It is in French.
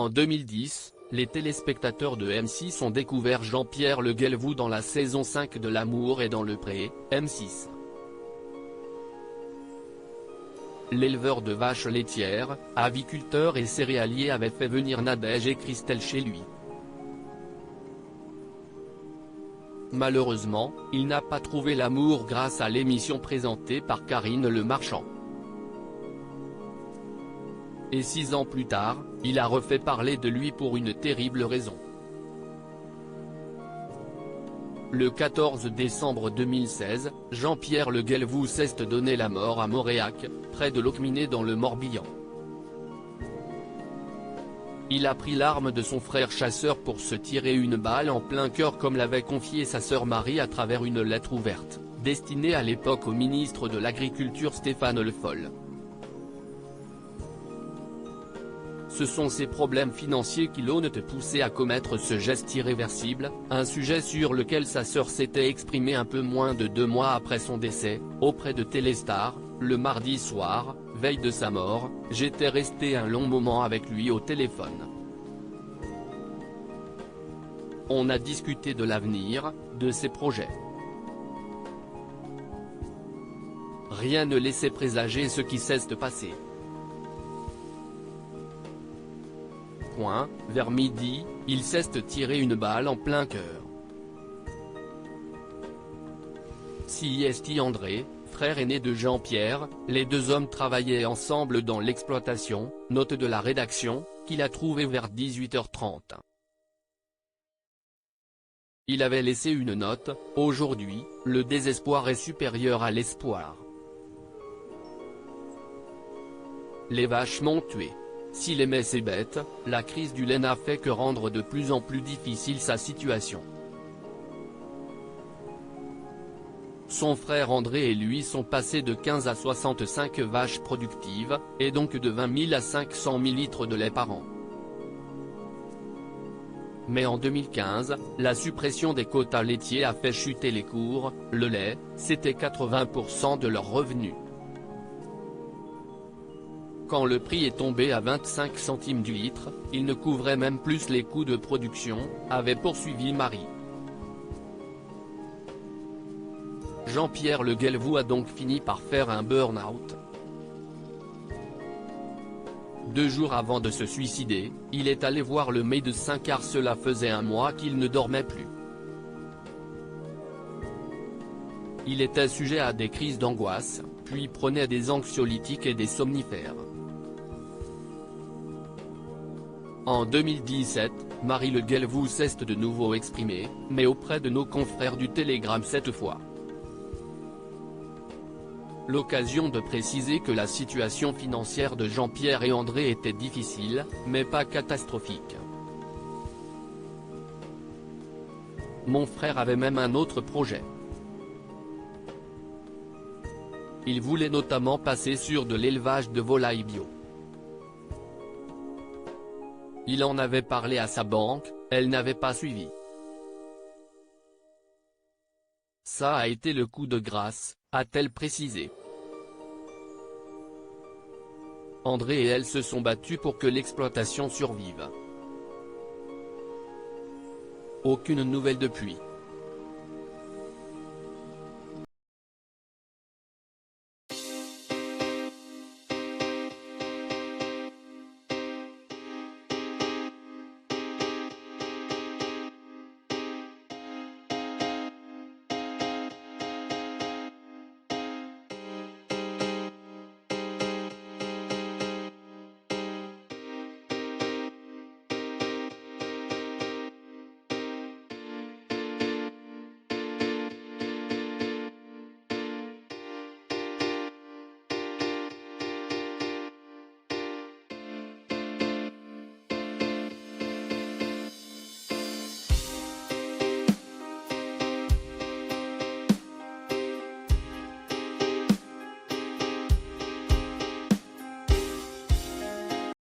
En 2010, les téléspectateurs de M6 ont découvert Jean-Pierre Le Guelvoux dans la saison 5 de L'amour est dans le pré, M6. L'éleveur de vaches laitières, aviculteur et céréalier avait fait venir Nadège et Christelle chez lui. Malheureusement, il n'a pas trouvé l'amour grâce à l'émission présentée par Karine Le Marchand. Et 6 ans plus tard, il a refait parler de lui pour une terrible raison. Le 14 décembre 2016, Jean-Pierre Le Guelvoux s'est donné la mort à Moréac, près de Locminé dans le Morbihan. Il a pris l'arme de son frère chasseur pour se tirer une balle en plein cœur comme l'avait confié sa sœur Marie à travers une lettre ouverte, destinée à l'époque au ministre de l'Agriculture Stéphane Le Foll. Ce sont ces problèmes financiers qui l'ont poussé à commettre ce geste irréversible, un sujet sur lequel sa sœur s'était exprimée un peu moins de 2 mois après son décès, auprès de Téléstar, le mardi soir, veille de sa mort, j'étais resté un long moment avec lui au téléphone. On a discuté de l'avenir, de ses projets. Rien ne laissait présager ce qui s'est passé. Vers midi, il s'est tiré une balle en plein cœur. Siesti André, frère aîné de Jean-Pierre, les deux hommes travaillaient ensemble dans l'exploitation, note de la rédaction, qu'il a trouvée vers 18h30. Il avait laissé une note, « Aujourd'hui, le désespoir est supérieur à l'espoir. Les vaches m'ont tué. S'il aimait ses bêtes, la crise du lait n'a fait que rendre de plus en plus difficile sa situation. » Son frère André et lui sont passés de 15 à 65 vaches productives, et donc de 20 000 à 500 000 litres de lait par an. Mais en 2015, la suppression des quotas laitiers a fait chuter les cours, le lait, c'était 80% de leurs revenus. Quand le prix est tombé à 25 centimes du litre, il ne couvrait même plus les coûts de production, avait poursuivi Marie. Jean-Pierre Le Guelvoux a donc fini par faire un burn-out. 2 jours avant de se suicider, il est allé voir le médecin car cela faisait 1 mois qu'il ne dormait plus. Il était sujet à des crises d'angoisse, puis prenait des anxiolytiques et des somnifères. En 2017, Marie Le Guelvoux s'est de nouveau exprimée, mais auprès de nos confrères du Télégramme cette fois. L'occasion de préciser que la situation financière de Jean-Pierre et André était difficile, mais pas catastrophique. Mon frère avait même un autre projet. Il voulait notamment passer sur de l'élevage de volailles bio. Il en avait parlé à sa banque, elle n'avait pas suivi. Ça a été le coup de grâce, a-t-elle précisé. André et elle se sont battus pour que l'exploitation survive. Aucune nouvelle depuis.